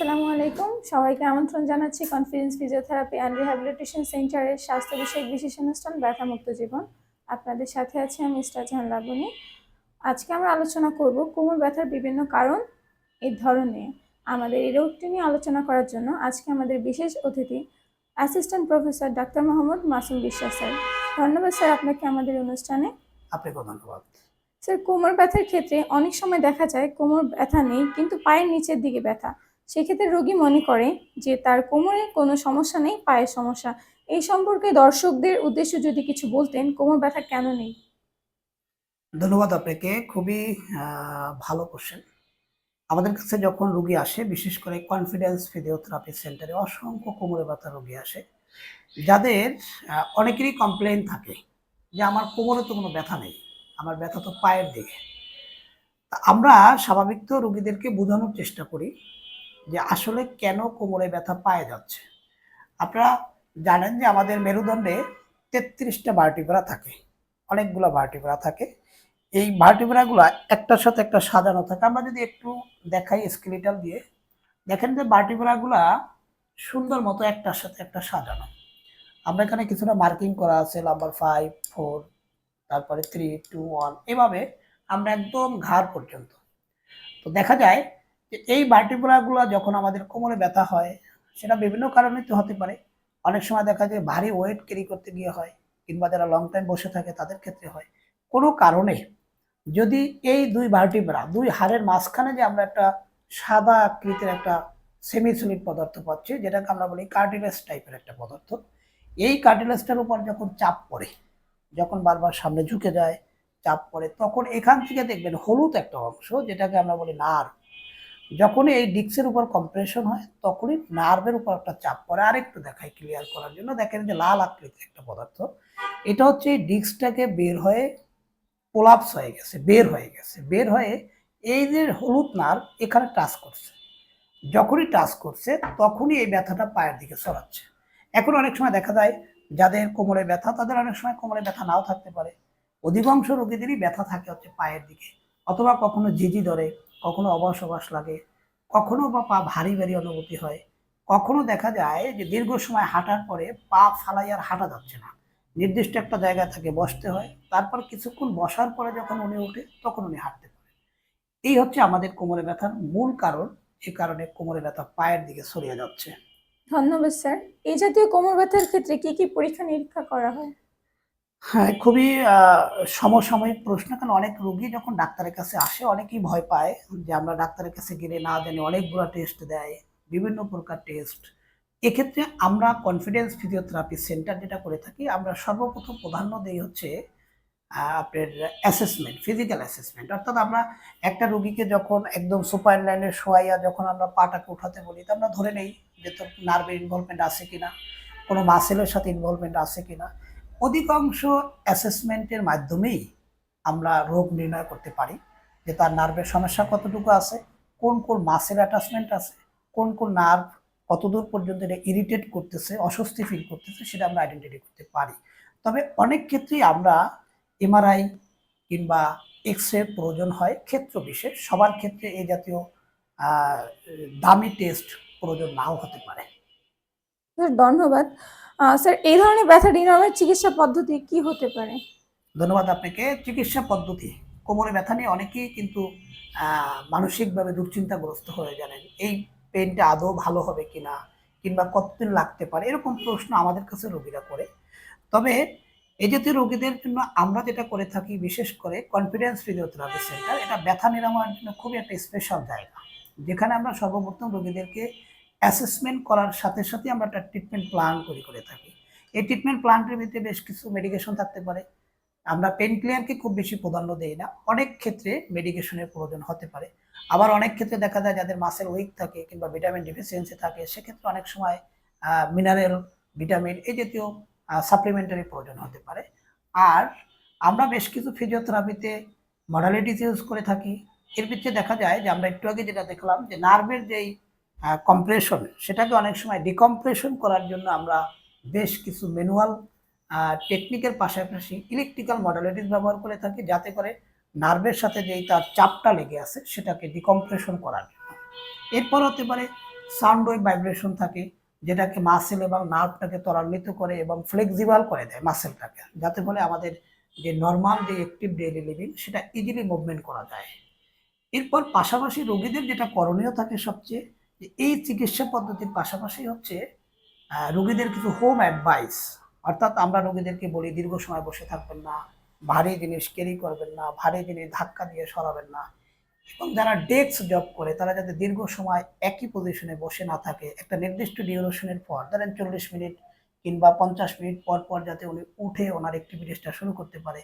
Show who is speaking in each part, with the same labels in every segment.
Speaker 1: আসসালামু আলাইকুম। সবাইকে আমন্ত্রণ জানাচ্ছি কনফিডেন্স ফিজিওথেরাপি অ্যান্ড রিহ্যাবিলিটেশন সেন্টারের স্বাস্থ্য বিষয়ক বিশেষ অনুষ্ঠান ব্যথামুক্ত জীবন। আপনাদের সাথে আছি আমি জাহান লাবণী। আজকে আমরা আলোচনা করব কোমর ব্যথার বিভিন্ন কারণ এই ধরনের। আমাদের এই রোগটি নিয়ে আলোচনা করার জন্য আজকে আমাদের বিশেষ অতিথি assistant professor doctor Mohammad Masum বিশ্বাস স্যার। ধন্যবাদ স্যার আপনাকে আমাদের অনুষ্ঠানে।
Speaker 2: আপনাকে ধন্যবাদ।
Speaker 1: স্যার, কোমর ব্যথার ক্ষেত্রে অনেক সময় দেখা যায় কোমর ব্যথা নেই কিন্তু পায়ের নিচের দিকে ব্যথা। সেক্ষেত্রে রোগী মনে করে যে তার কোমরে কোনো সমস্যা নেই, পায়ের সমস্যা। এই সম্পর্কে দর্শকদের উদ্দেশ্যে যদি কিছু বলতেন, কোমর ব্যথা কেন নেই?
Speaker 2: ধন্যবাদ আপনাকে। খুবই ভালো কোশ্চেন। আমাদের কাছে যখন রোগী আসে, বিশেষ করে কনফিডেন্স ফিজিওথেরাপি সেন্টারে অসংখ্য কোমরে ব্যথা রোগী আসে, যাদের অনেকেরই কমপ্লেইন থাকে যে আমার কোমরে তো কোনো ব্যথা নেই, আমার ব্যথা তো পায়ের দিকে। আমরা স্বাভাবিক তো রোগীদেরকে বোঝানোর চেষ্টা করি যে আসলে কেন কোমরে ব্যথা পায়ে যাচ্ছে। আপনারা জানেন যে আমাদের মেরুদণ্ডে ৩৩টা ভার্টিব্রা থাকে, অনেকগুলো ভার্টিব্রা থাকে। এই ভার্টিব্রাগুলো একটার সাথে একটা সাজানো থাকে। আমরা যদি একটু দেখাই স্কেলিটাল দিয়ে, দেখেন যে ভার্টিব্রাগুলা সুন্দর মতো একটার সাথে একটা সাজানো। আমরা এখানে কিছুটা মার্কিং করা আছে, নাম্বার 5, 4, তারপরে 3, 2, 1, এভাবে আমরা একদম ঘাড় পর্যন্ত। তো দেখা যায় যে এই ভার্টিব্রাগুলো যখন আমাদের কোমরে ব্যথা হয়, সেটা বিভিন্ন কারণে তো হতে পারে। অনেক সময় দেখা যায় ভারী ওয়েট ক্যারি করতে গিয়ে হয়, কিংবা যারা লং টাইম বসে থাকে তাদের ক্ষেত্রে হয়। কোনো কারণে যদি এই দুই ভার্টিব্রা, দুই হাড়ের মাঝখানে যে আমরা একটা সাদা আকৃতির একটা সেমি সলিড পদার্থ পাচ্ছি, যেটাকে আমরা বলি কার্টিলেজ টাইপের একটা পদার্থ, এই কার্টিলেজটার উপর যখন চাপ পড়ে, যখন বারবার সামনে ঝুঁকে যায়, চাপ পড়ে, তখন এখান থেকে দেখবেন হলুদ একটা অংশ, যেটাকে আমরা বলি নার্ভ, যখনই এই ডিস্কের উপর কম্প্রেশন হয় তখনই নার্ভের উপর একটা চাপ পড়ে। আরেকটু দেখাই ক্লিয়ার করার জন্য, দেখেন যে লাল আকৃতির একটা পদার্থ, এটা হচ্ছে এই ডিস্কটাকে বের হয়ে কোলাপস হয়ে গেছে, বের হয়ে এই যে হলুদ নার্ভ এখানে টাচ করছে। যখনই টাচ করছে তখনই এই ব্যথাটা পায়ের দিকে ছড়াচ্ছে। এখন অনেক সময় দেখা যায় যাদের কোমরে ব্যথা, তাদের অনেক সময় কোমরে ব্যথা নাও থাকতে পারে। অধিকাংশ রোগীদেরই ব্যথা থাকে হচ্ছে পায়ের দিকে, অথবা কখনো ঝিঝি ধরে, কখনো অবশ অবশ লাগে, কখনো বা পা ভারী ভারী অনুভূতি হয়, কখনো দেখা যায় যে দীর্ঘ সময় হাঁটার পরে পা ফালাই আর হাঁটা যাচ্ছে না, নির্দিষ্ট একটা জায়গা থেকে বসতে হয়, তারপর কিছুক্ষণ বসার পরে যখন উনি ওঠে তখন উনি হাঁটতে পারে। এই হচ্ছে আমাদের কোমরে ব্যথার মূল কারণ। এ কারণে কোমরে ব্যথা পায়ের দিকে ছড়িয়ে যাচ্ছে।
Speaker 1: ধন্যবাদ স্যার। এই জাতীয় কোমর ব্যথার ক্ষেত্রে কি কি পরীক্ষা নিরীক্ষা করা হয়?
Speaker 2: হ্যাঁ, খুবই সমসাময়িক প্রশ্ন। কারণ অনেক রোগী যখন ডাক্তারের কাছে আসে, অনেকেই ভয় পায় যে আমরা ডাক্তারের কাছে গেলে না জানি অনেকগুলো টেস্ট দেয়, বিভিন্ন প্রকার টেস্ট। এক্ষেত্রে আমরা কনফিডেন্স ফিজিওথেরাপি সেন্টার যেটা করে থাকি, আমরা সর্বপ্রথম প্রাধান্য দেই হচ্ছে আপনার অ্যাসেসমেন্ট, ফিজিক্যাল অ্যাসেসমেন্ট। অর্থাৎ আমরা একটা রোগীকে যখন একদম সুপাইন লাইনে শোয়াইয়া যখন আমরা পাটাকে উঠাতে বলি, তো আমরা ধরে নেই যে তোর নার্ভের ইনভলভমেন্ট আছে কিনা, কোনো মাসেলের সাথে ইনভলভমেন্ট আছে কিনা। অধিকাংশ অ্যাসেসমেন্টের মাধ্যমেই আমরা রোগ নির্ণয় করতে পারি যে তার নার্ভের সমস্যা কতটুকু আছে, কোন কোন মাসেল অ্যাটাচমেন্ট আছে, কোন কোন নার্ভ কতদূর পর্যন্ত এটা ইরিটেট করতেছে, অস্বস্তি ফিল করতেছে, সেটা আমরা আইডেন্টিটি করতে পারি। তবে অনেক ক্ষেত্রেই আমরা এমআরআই কিংবা এক্স-রে প্রয়োজন হয় ক্ষেত্র বিশেষ। সবার ক্ষেত্রে এই জাতীয় দামি টেস্ট প্রয়োজন নাও হতে পারে।
Speaker 1: স্যার, ধন্যবাদ। স্যার, এই ধরনের ব্যথা নিরাময়ের চিকিৎসা পদ্ধতি কি হতে পারে?
Speaker 2: ধন্যবাদ আপনাকে। চিকিৎসা পদ্ধতি, কোমরে ব্যথা নিয়ে অনেকেই কিন্তু মানসিকভাবে দুশ্চিন্তাগ্রস্ত হয়ে জানেন, এই পেনটা আদৌ ভালো হবে কিনা, কিংবা কতদিন লাগতে পারে, এরকম প্রশ্ন আমাদের কাছে রোগীরা করে। তবে এই জাতীয় রোগীদের জন্য আমরা যেটা করে থাকি, বিশেষ করে কনফিডেন্স ফিজিওথেরাপি সেন্টার, এটা ব্যথা নিরাময়ের জন্য খুবই একটা স্পেশাল জায়গা, যেখানে আমরা সর্বপ্রথম রোগীদেরকে অ্যাসেসমেন্ট করার সাথে সাথে আমরা একটা ট্রিটমেন্ট প্ল্যান তৈরি করে থাকি। এই ট্রিটমেন্ট প্ল্যানটির ভিতরে বেশ কিছু মেডিকেশন থাকতে পারে। আমরা পেন ক্লিয়ারকে খুব বেশি প্রাধান্য দেই না, অনেক ক্ষেত্রে মেডিকেশনের প্রয়োজন হতে পারে। আবার অনেক ক্ষেত্রে দেখা যায় যাদের মাসেল উইক থাকে কিংবা ভিটামিন ডিফিসিয়েন্সি থাকে, সেক্ষেত্রে অনেক সময় মিনারেল, ভিটামিন এই জাতীয় সাপ্লিমেন্টারি প্রয়োজন হতে পারে। আর আমরা বেশ কিছু ফিজিওথেরাপিতে মডালিটিস ইউজ করে থাকি। এর ভিতরে দেখা যায় যে আমরা একটু আগে যেটা দেখলাম যে নার্ভের যেই কম্প্রেশন, সেটাকে অনেক সময় ডিকম্প্রেশন করার জন্য আমরা বেশ কিছু ম্যানুয়াল টেকনিকের পাশাপাশি ইলেকট্রিক্যাল মডালিটিস ব্যবহার করে থাকি, যাতে করে নার্ভের সাথে যেই তার চাপটা লেগে আছে সেটাকে ডিকম্প্রেশন করার জন্য। এরপর হতে পারে সাউন্ড ওয়েভ ভাইব্রেশন থাকে, যেটাকে মাসেল এবং নার্ভটাকে ত্বরান্বিত করে এবং ফ্লেক্সিবল করে দেয় মাসেলটাকে, যাতে ফলে আমাদের যে নর্মাল যে অ্যাক্টিভ ডেইলি লিভিং সেটা ইজিলি মুভমেন্ট করা যায়। এরপর পাশাপাশি রোগীদের যেটা করণীয় থাকে সবচেয়ে, যে এই চিকিৎসা পদ্ধতির পাশাপাশি হচ্ছে রোগীদের কিছু হোম অ্যাডভাইস। অর্থাৎ আমরা রোগীদেরকে বলি দীর্ঘ সময় বসে থাকবেন না, ভারী জিনিস ক্যারি করবেন না, ভারী জিনিস ধাক্কা দিয়ে সরাবেন না, এবং যারা ডেস্ক জব করে তারা যাতে দীর্ঘ সময় একই পজিশনে বসে না থাকে, একটা নির্দিষ্ট ডিউরেশনের পর, ধরেন 40 মিনিট কিংবা 50 মিনিট পর পর যাতে উনি উঠে ওনার অ্যাক্টিভিটিসটা শুরু করতে পারে।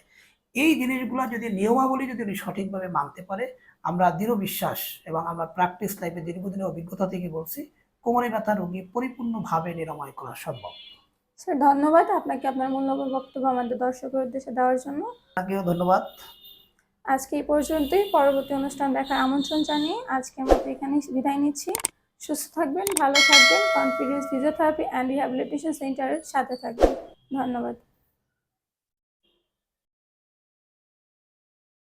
Speaker 2: এই জিনিসগুলো যদি নিয়মাবলী যদি উনি সঠিকভাবে মানতে পারে, আমরা দৃঢ় বিশ্বাস এবং আমরা প্র্যাকটিস লাইফে দীর্ঘদিনের অভিজ্ঞতা থেকে বলছি, কোমরে ব্যথা রোগী পরিপূর্ণভাবে নিরাময় করা সম্ভব।
Speaker 1: স্যার ধন্যবাদ আপনাকে আপনার মূল্যবান বক্তব্য আমাদের দর্শকের উদ্দেশ্যে দেওয়ার জন্য।
Speaker 2: আপনাকেও ধন্যবাদ।
Speaker 1: আজকে এই পর্যন্তই, পরবর্তী অনুষ্ঠান দেখার আমন্ত্রণ জানিয়ে আজকের মতো এখানে বিদায় নিচ্ছি। সুস্থ থাকবেন, ভালো থাকবেন, কনফিডেন্স ফিজিওথেরাপি অ্যান্ড রিহ্যাবিলিটেশন সেন্টারের সাথে থাকবেন। ধন্যবাদ।